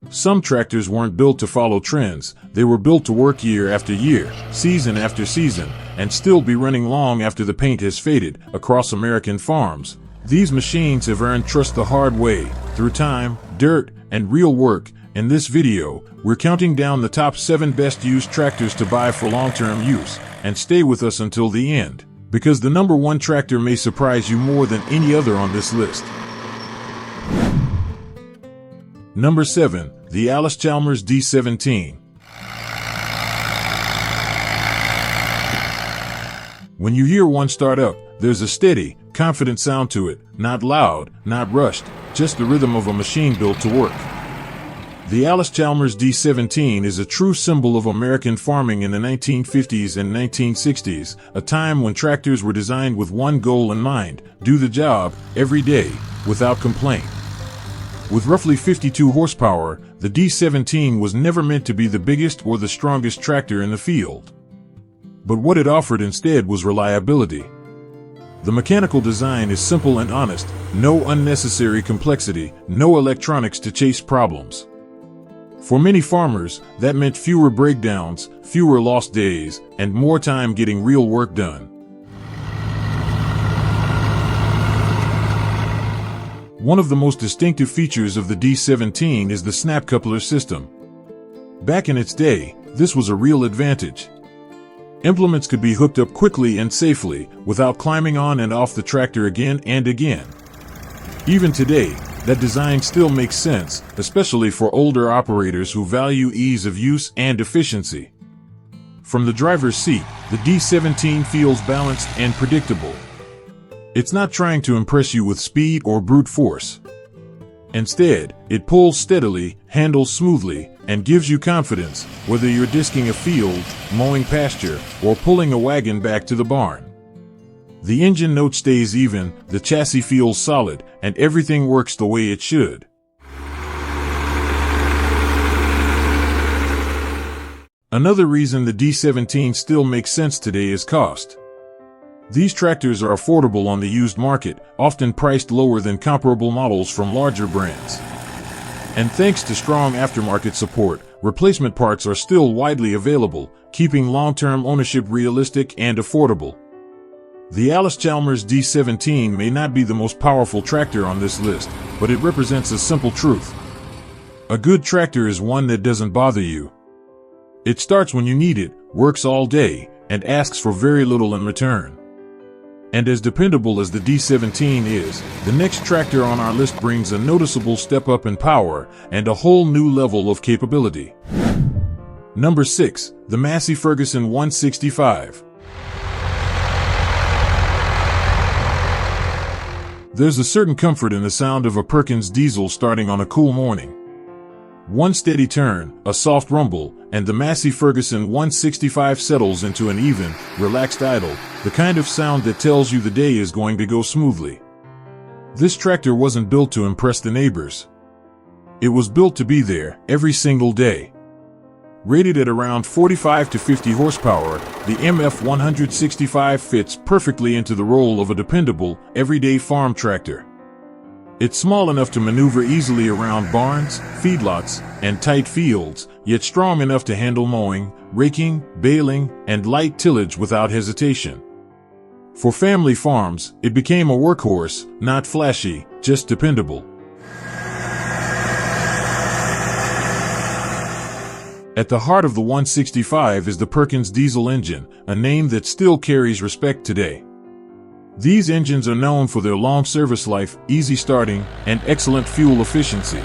Some tractors weren't built to follow trends, they were built to work year after year, season after season, and still be running long after the paint has faded across American farms. These machines have earned trust the hard way, through time, dirt, and real work. In this video, we're counting down the top 7 best used tractors to buy for long-term use, and stay with us until the end, because the number 1 tractor may surprise you more than any other on this list. Number 7. The Allis-Chalmers D17. When you hear one start up, there's a steady, confident sound to it, not loud, not rushed, just the rhythm of a machine built to work. The Allis-Chalmers D17 is a true symbol of American farming in the 1950s and 1960s, a time when tractors were designed with one goal in mind: do the job, every day, without complaint. With roughly 52 horsepower, the D17 was never meant to be the biggest or the strongest tractor in the field. But what it offered instead was reliability. The mechanical design is simple and honest, no unnecessary complexity, no electronics to chase problems. For many farmers, that meant fewer breakdowns, fewer lost days, and more time getting real work done. One of the most distinctive features of the D17 is the snap coupler system. Back in its day, this was a real advantage. Implements could be hooked up quickly and safely, without climbing on and off the tractor again and again. Even today, that design still makes sense, especially for older operators who value ease of use and efficiency. From the driver's seat, the D17 feels balanced and predictable. It's not trying to impress you with speed or brute force. Instead, it pulls steadily, handles smoothly, and gives you confidence, whether you're disking a field, mowing pasture, or pulling a wagon back to the barn. The engine note stays even, the chassis feels solid, and everything works the way it should. Another reason the D17 still makes sense today is cost. These tractors are affordable on the used market, often priced lower than comparable models from larger brands. And thanks to strong aftermarket support, replacement parts are still widely available, keeping long-term ownership realistic and affordable. The Allis-Chalmers D17 may not be the most powerful tractor on this list, but it represents a simple truth. A good tractor is one that doesn't bother you. It starts when you need it, works all day, and asks for very little in return. And as dependable as the D17 is, the next tractor on our list brings a noticeable step up in power and a whole new level of capability. Number 6. The Massey Ferguson 165. There's a certain comfort in the sound of a Perkins diesel starting on a cool morning. One steady turn, a soft rumble, and the Massey Ferguson 165 settles into an even, relaxed idle, the kind of sound that tells you the day is going to go smoothly. This tractor wasn't built to impress the neighbors. It was built to be there, every single day. Rated at around 45 to 50 horsepower, the MF 165 fits perfectly into the role of a dependable, everyday farm tractor. It's small enough to maneuver easily around barns, feedlots, and tight fields, yet strong enough to handle mowing, raking, baling, and light tillage without hesitation. For family farms, it became a workhorse, not flashy, just dependable. At the heart of the 165 is the Perkins diesel engine, a name that still carries respect today. These engines are known for their long service life, easy starting, and excellent fuel efficiency.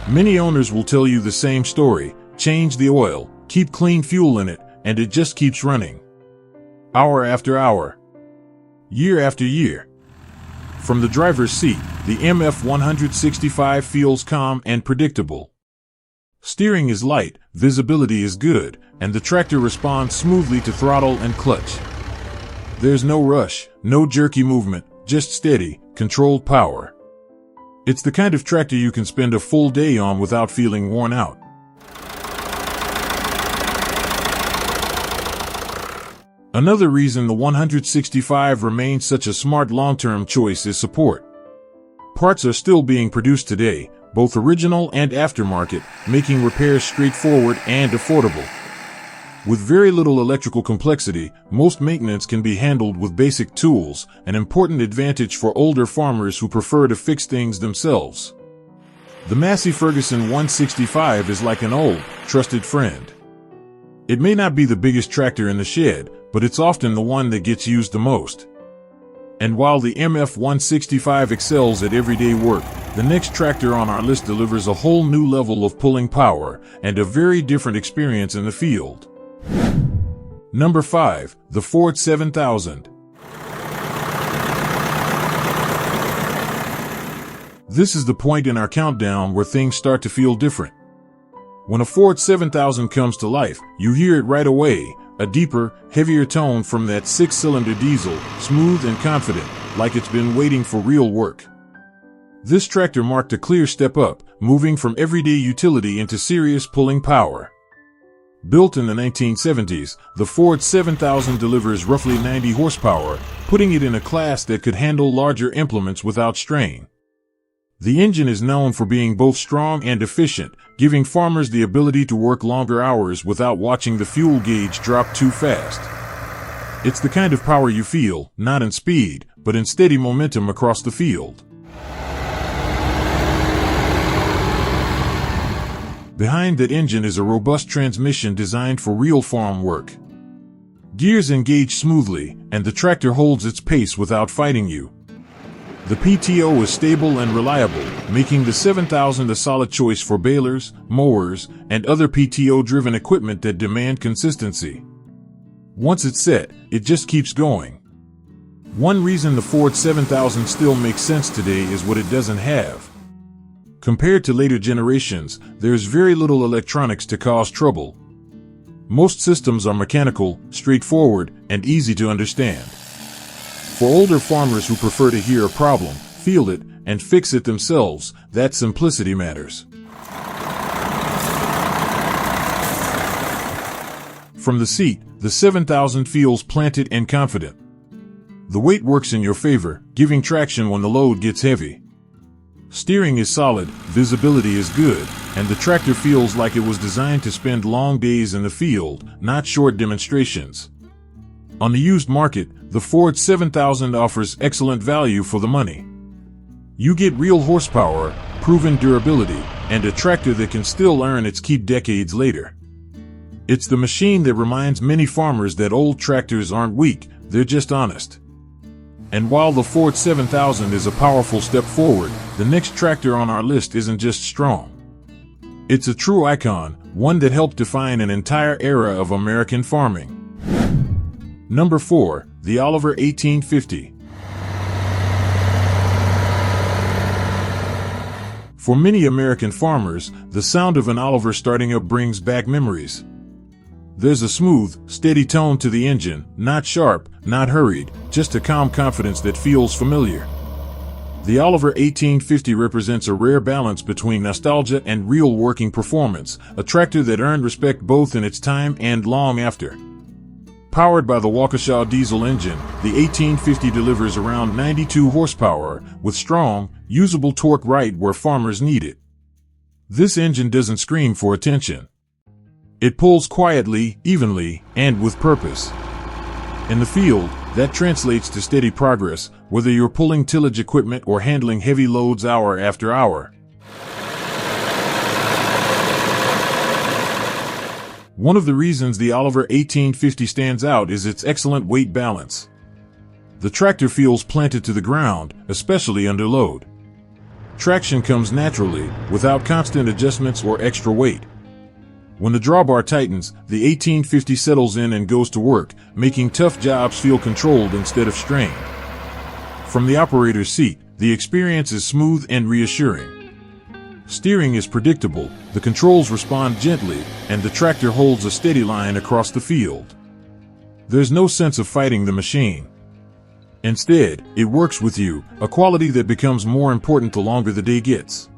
Many owners will tell you the same story: change the oil, keep clean fuel in it, and it just keeps running. Hour after hour. Year after year. From the driver's seat, the MF 165 feels calm and predictable. Steering is light, visibility is good, and the tractor responds smoothly to throttle and clutch. There's no rush, no jerky movement, just steady, controlled power. It's the kind of tractor you can spend a full day on without feeling worn out. Another reason the 165 remains such a smart long-term choice is support. Parts are still being produced today, both original and aftermarket, making repairs straightforward and affordable. With very little electrical complexity, most maintenance can be handled with basic tools, an important advantage for older farmers who prefer to fix things themselves. The Massey Ferguson 165 is like an old, trusted friend. It may not be the biggest tractor in the shed, but it's often the one that gets used the most. And while the MF 165 excels at everyday work, the next tractor on our list delivers a whole new level of pulling power and a very different experience in the field. Number 5, the Ford 7000. This is the point in our countdown where things start to feel different. When a Ford 7000 comes to life, you hear it right away, a deeper, heavier tone from that 6-cylinder diesel, smooth and confident, like it's been waiting for real work. This tractor marked a clear step up, moving from everyday utility into serious pulling power. Built in the 1970s, the Ford 7000 delivers roughly 90 horsepower, putting it in a class that could handle larger implements without strain. The engine is known for being both strong and efficient, giving farmers the ability to work longer hours without watching the fuel gauge drop too fast. It's the kind of power you feel, not in speed, but in steady momentum across the field. Behind that engine is a robust transmission designed for real farm work. Gears engage smoothly, and the tractor holds its pace without fighting you. The PTO is stable and reliable, making the 7000 a solid choice for balers, mowers, and other PTO-driven equipment that demand consistency. Once it's set, it just keeps going. One reason the Ford 7000 still makes sense today is what it doesn't have. Compared to later generations, there's very little electronics to cause trouble. Most systems are mechanical, straightforward, and easy to understand. For older farmers who prefer to hear a problem, feel it, and fix it themselves, that simplicity matters. From the seat, the 7000 feels planted and confident. The weight works in your favor, giving traction when the load gets heavy. Steering is solid, visibility is good, and the tractor feels like it was designed to spend long days in the field, not short demonstrations. On the used market, the Ford 7000 offers excellent value for the money. You get real horsepower, proven durability, and a tractor that can still earn its keep decades later. It's the machine that reminds many farmers that old tractors aren't weak, they're just honest. And while the Ford 7000 is a powerful step forward, the next tractor on our list isn't just strong. It's a true icon, one that helped define an entire era of American farming. Number 4, the Oliver 1850. For many American farmers, the sound of an Oliver starting up brings back memories. There's a smooth, steady tone to the engine, not sharp, not hurried, just a calm confidence that feels familiar. The Oliver 1850 represents a rare balance between nostalgia and real working performance, a tractor that earned respect both in its time and long after. Powered by the Waukesha diesel engine, the 1850 delivers around 92 horsepower, with strong, usable torque right where farmers need it. This engine doesn't scream for attention. It pulls quietly, evenly, and with purpose. In the field, that translates to steady progress, whether you're pulling tillage equipment or handling heavy loads hour after hour. One of the reasons the Oliver 1850 stands out is its excellent weight balance. The tractor feels planted to the ground, especially under load. Traction comes naturally, without constant adjustments or extra weight. When the drawbar tightens, the 1850 settles in and goes to work, making tough jobs feel controlled instead of strained. From the operator's seat, the experience is smooth and reassuring. Steering is predictable, the controls respond gently, and the tractor holds a steady line across the field. There's no sense of fighting the machine. Instead, it works with you, a quality that becomes more important the longer the day gets.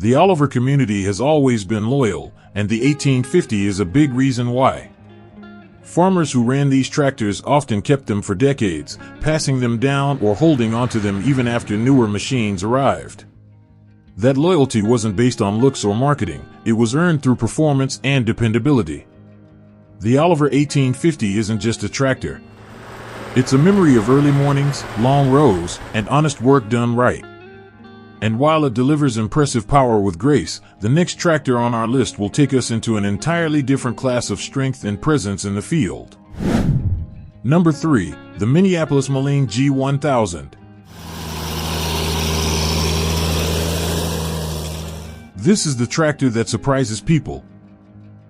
The Oliver community has always been loyal, and the 1850 is a big reason why. Farmers who ran these tractors often kept them for decades, passing them down or holding onto them even after newer machines arrived. That loyalty wasn't based on looks or marketing, it was earned through performance and dependability. The Oliver 1850 isn't just a tractor. It's a memory of early mornings, long rows, and honest work done right. And while it delivers impressive power with grace, the next tractor on our list will take us into an entirely different class of strength and presence in the field. Number 3, the Minneapolis-Moline G1000. This is the tractor that surprises people.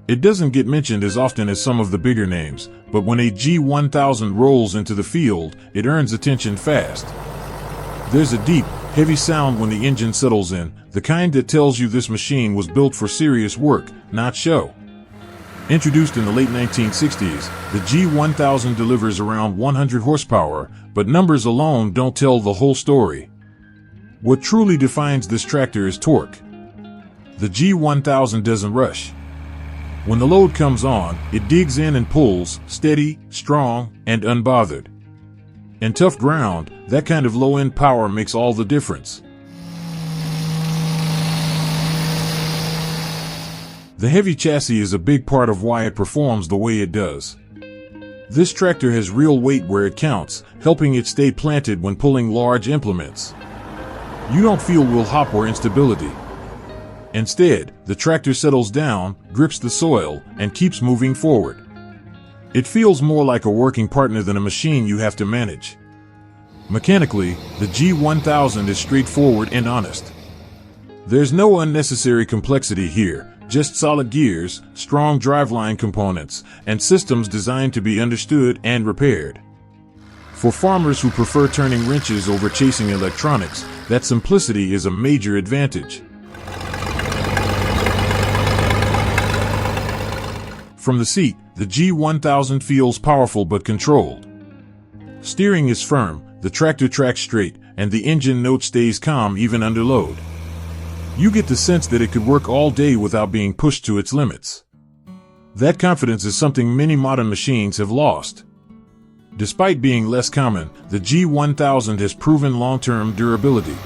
It doesn't get mentioned as often as some of the bigger names, but when a G1000 rolls into the field, it earns attention fast. There's a deep, heavy sound when the engine settles in, the kind that tells you this machine was built for serious work, not show. Introduced in the late 1960s, the G1000 delivers around 100 horsepower, but numbers alone don't tell the whole story. What truly defines this tractor is torque. The G1000 doesn't rush. When the load comes on, it digs in and pulls, steady, strong, and unbothered. In tough ground, that kind of low-end power makes all the difference. The heavy chassis is a big part of why it performs the way it does. This tractor has real weight where it counts, helping it stay planted when pulling large implements. You don't feel wheel hop or instability. Instead, the tractor settles down, grips the soil, and keeps moving forward. It feels more like a working partner than a machine you have to manage. Mechanically, the G1000 is straightforward and honest. There's no unnecessary complexity here, just solid gears, strong driveline components, and systems designed to be understood and repaired. For farmers who prefer turning wrenches over chasing electronics, that simplicity is a major advantage. From the seat, the G1000 feels powerful but controlled. Steering is firm, the tractor tracks straight, and the engine note stays calm even under load. You get the sense that it could work all day without being pushed to its limits. That confidence is something many modern machines have lost. Despite being less common, the G1000 has proven long-term durability.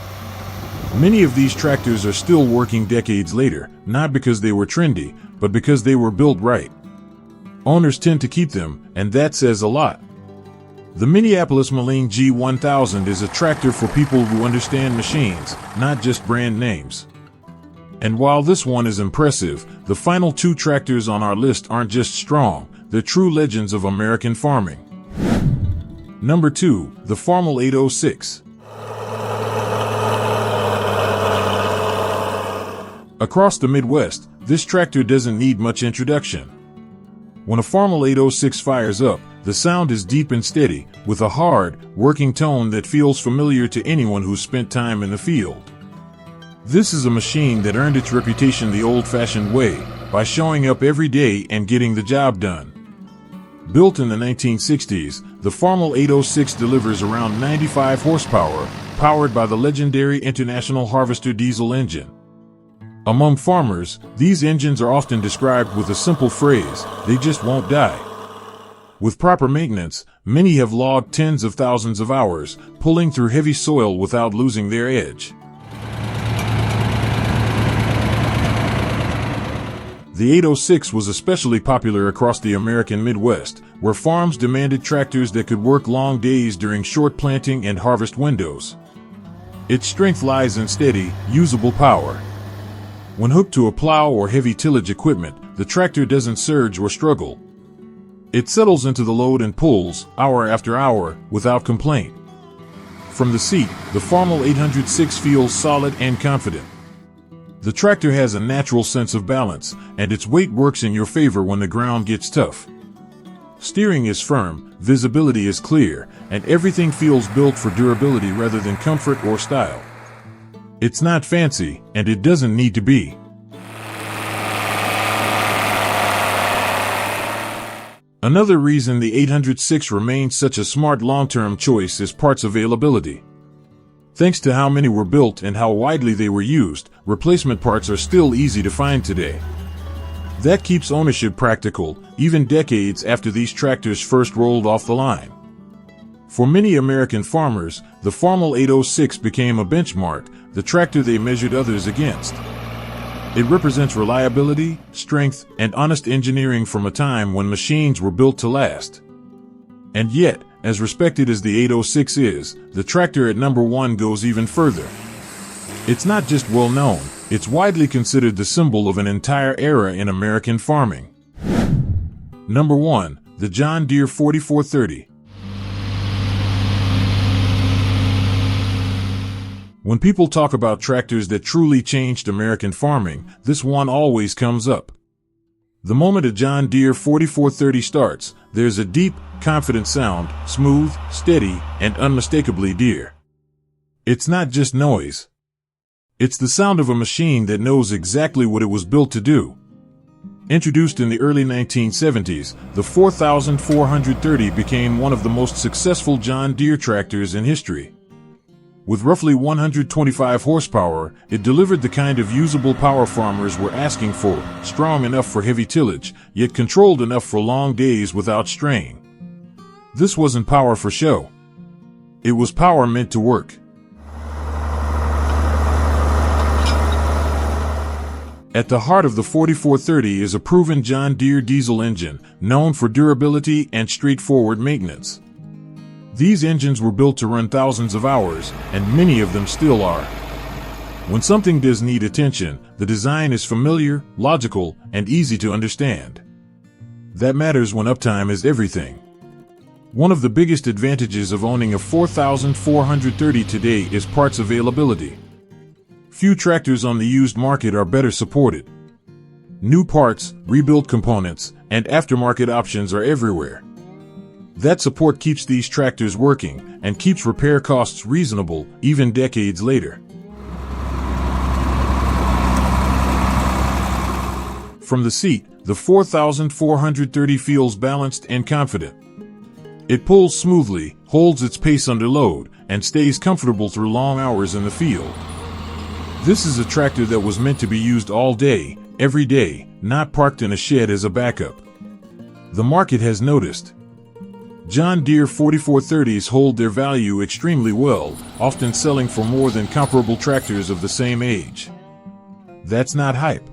Many of these tractors are still working decades later, not because they were trendy, but because they were built right. Owners tend to keep them, and that says a lot. The Minneapolis-Moline G1000 is a tractor for people who understand machines, not just brand names. And while this one is impressive, the final two tractors on our list aren't just strong, they're true legends of American farming. Number 2, the Farmall 806. Across the Midwest, this tractor doesn't need much introduction. When a Farmall 806 fires up, the sound is deep and steady, with a hard, working tone that feels familiar to anyone who's spent time in the field. This is a machine that earned its reputation the old-fashioned way, by showing up every day and getting the job done. Built in the 1960s, the Farmall 806 delivers around 95 horsepower, powered by the legendary International Harvester diesel engine. Among farmers, these engines are often described with a simple phrase, "They just won't die." With proper maintenance, many have logged tens of thousands of hours, pulling through heavy soil without losing their edge. The 806 was especially popular across the American Midwest, where farms demanded tractors that could work long days during short planting and harvest windows. Its strength lies in steady, usable power. When hooked to a plow or heavy tillage equipment, the tractor doesn't surge or struggle. It settles into the load and pulls, hour after hour, without complaint. From the seat, the Farmall 806 feels solid and confident. The tractor has a natural sense of balance, and its weight works in your favor when the ground gets tough. Steering is firm, visibility is clear, and everything feels built for durability rather than comfort or style. It's not fancy, and it doesn't need to be. Another reason the 806 remains such a smart long-term choice is parts availability. Thanks to how many were built and how widely they were used, replacement parts are still easy to find today. That keeps ownership practical, even decades after these tractors first rolled off the line. For many American farmers, the Farmall 806 became a benchmark, the tractor they measured others against. It represents reliability, strength, and honest engineering from a time when machines were built to last. And yet, as respected as the 806 is, the tractor at number 1 goes even further. It's not just well known, it's widely considered the symbol of an entire era in American farming. Number 1, the John Deere 4430. When people talk about tractors that truly changed American farming, this one always comes up. The moment a John Deere 4430 starts, there's a deep, confident sound, smooth, steady, and unmistakably Deere. It's not just noise. It's the sound of a machine that knows exactly what it was built to do. Introduced in the early 1970s, the 4430 became one of the most successful John Deere tractors in history. With roughly 125 horsepower, it delivered the kind of usable power farmers were asking for, strong enough for heavy tillage, yet controlled enough for long days without strain. This wasn't power for show. It was power meant to work. At the heart of the 4430 is a proven John Deere diesel engine, known for durability and straightforward maintenance. These engines were built to run thousands of hours, and many of them still are. When something does need attention, the design is familiar, logical, and easy to understand. That matters when uptime is everything. One of the biggest advantages of owning a 4430 today is parts availability. Few tractors on the used market are better supported. New parts, rebuilt components, and aftermarket options are everywhere. That support keeps these tractors working and keeps repair costs reasonable, even decades later. From the seat, the 4430 feels balanced and confident. It pulls smoothly, holds its pace under load, and stays comfortable through long hours in the field. This is a tractor that was meant to be used all day, every day, not parked in a shed as a backup. The market has noticed. John Deere 4430s hold their value extremely well, often selling for more than comparable tractors of the same age. That's not hype.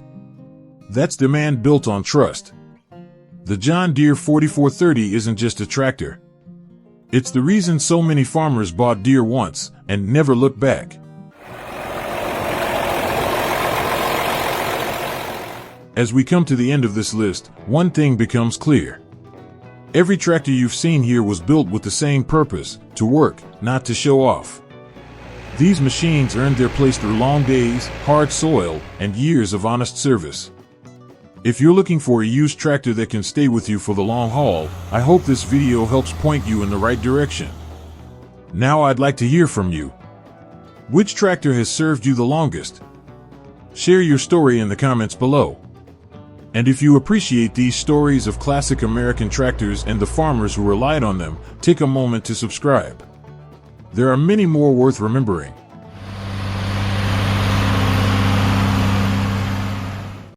That's demand built on trust. The John Deere 4430 isn't just a tractor. It's the reason so many farmers bought Deere once and never looked back. As we come to the end of this list, one thing becomes clear. Every tractor you've seen here was built with the same purpose, to work, not to show off. These machines earned their place through long days, hard soil, and years of honest service. If you're looking for a used tractor that can stay with you for the long haul, I hope this video helps point you in the right direction. Now I'd like to hear from you. Which tractor has served you the longest? Share your story in the comments below. And if you appreciate these stories of classic American tractors and the farmers who relied on them, take a moment to subscribe. There are many more worth remembering.